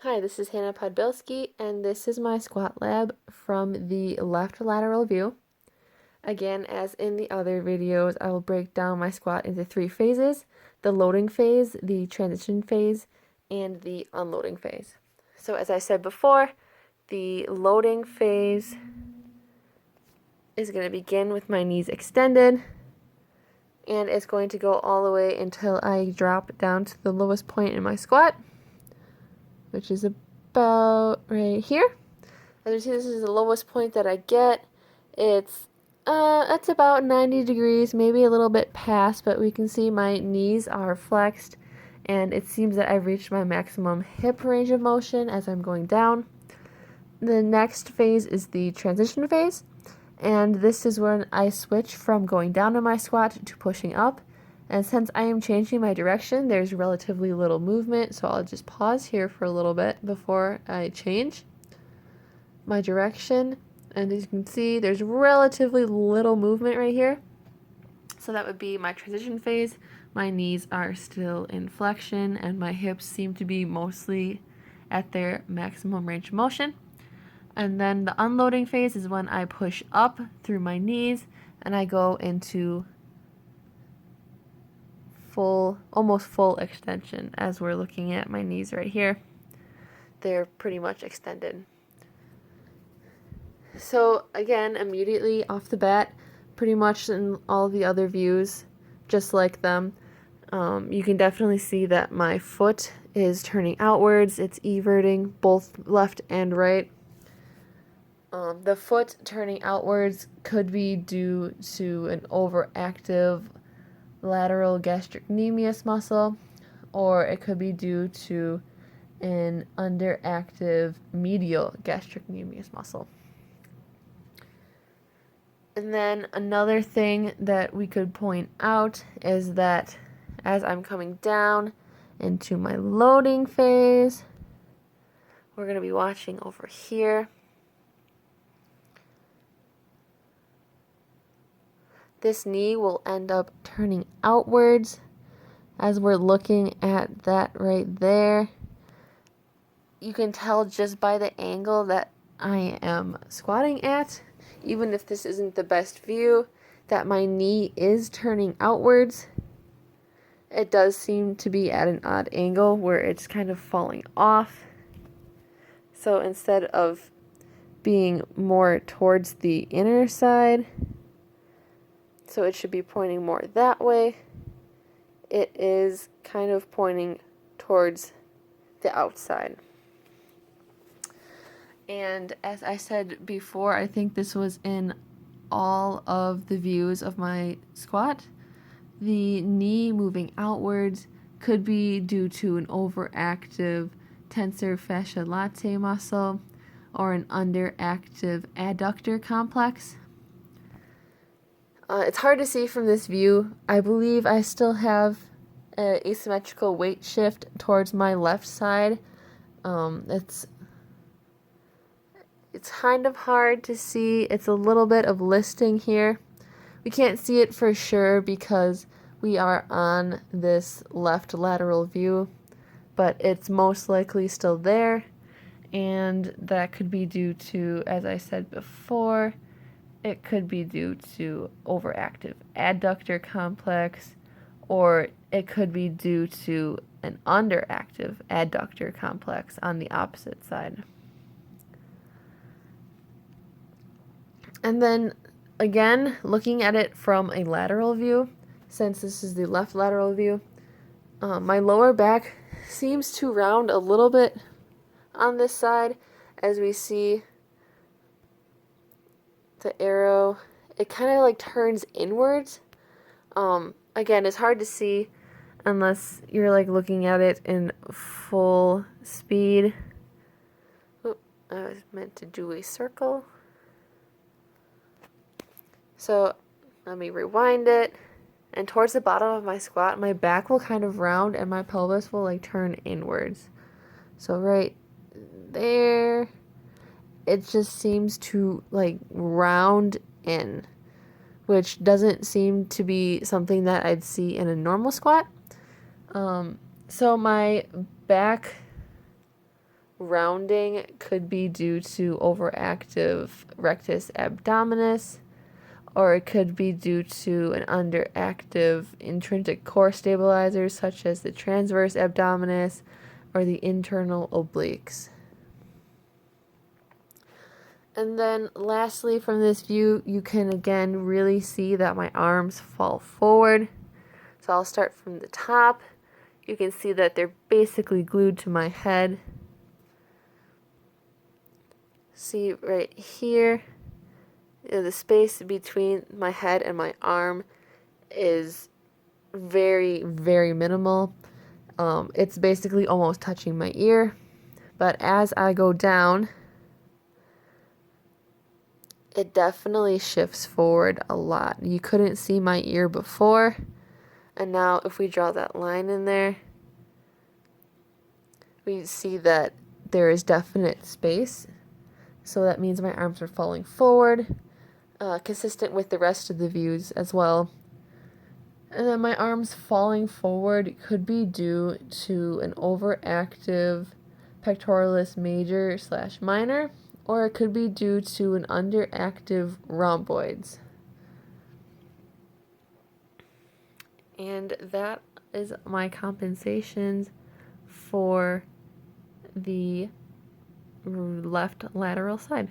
Hi, this is Hanna Podbielski, and this is my squat lab from the left lateral view. Again, as in the other videos, I will break down my squat into 3 phases: the loading phase, the transition phase, and the unloading phase. So as I said before, the loading phase is going to begin with my knees extended, and it's going to go all the way until I drop down to the lowest point in my squat, which is about right here. As you see, this is the lowest point that I get. It's about 90 degrees, maybe a little bit past, but we can see my knees are flexed, and it seems that I've reached my maximum hip range of motion as I'm going down. The next phase is the transition phase, and this is when I switch from going down in my squat to pushing up. And since I am changing my direction, there's relatively little movement, so I'll just pause here for a little bit before I change my direction. And as you can see, there's relatively little movement right here. So that would be my transition phase. My knees are still in flexion, and my hips seem to be mostly at their maximum range of motion. And then the unloading phase is when I push up through my knees and I go into almost full extension. As we're looking at my knees right here, they're pretty much extended. So again, immediately off the bat, pretty much in all the other views, just like them, you can definitely see that my foot is turning outwards. It's everting both left and right. The foot turning outwards could be due to an overactive lateral gastrocnemius muscle, or it could be due to an underactive medial gastrocnemius muscle. And then another thing that we could point out is that as I'm coming down into my loading phase, we're going to be watching over here. This knee will end up turning outwards as we're looking at that right there. You can tell just by the angle that I am squatting at, even if this isn't the best view, that my knee is turning outwards. It does seem to be at an odd angle where it's kind of falling off. So instead of being more towards the inner side, so it should be pointing more that way, it is kind of pointing towards the outside. And as I said before, I think this was in all of the views of my squat. The knee moving outwards could be due to an overactive tensor fasciae latae muscle or an underactive adductor complex. It's hard to see from this view. I believe I still have an asymmetrical weight shift towards my left side. It's kind of hard to see. It's a little bit of listing here. We can't see it for sure because we are on this left lateral view, but it's most likely still there, and that could be due to, as I said before, it could be due to overactive adductor complex, or it could be due to an underactive adductor complex on the opposite side. And then again, looking at it from a lateral view, since this is the left lateral view, my lower back seems to round a little bit on this side. As we see the arrow, it kind of like turns inwards. Again, it's hard to see unless you're like looking at it in full speed. Oop, I was meant to do a circle. So let me rewind it. And towards the bottom of my squat, my back will kind of round and my pelvis will like turn inwards. So right there, it just seems to like round in, which doesn't seem to be something that I'd see in a normal squat. So my back rounding could be due to overactive rectus abdominis, or it could be due to an underactive intrinsic core stabilizers such as the transverse abdominis or the internal obliques. And then lastly, from this view, you can again really see that my arms fall forward. So I'll start from the top. You can see that they're basically glued to my head. See right here, the space between my head and my arm is very, very minimal. It's basically almost touching my ear. But as I go down, it definitely shifts forward a lot. You couldn't see my ear before, and now if we draw that line in there, we see that there is definite space. So that means my arms are falling forward, consistent with the rest of the views as well. And then my arms falling forward could be due to an overactive pectoralis major / minor, or it could be due to an underactive rhomboids. And that is my compensations for the left lateral side.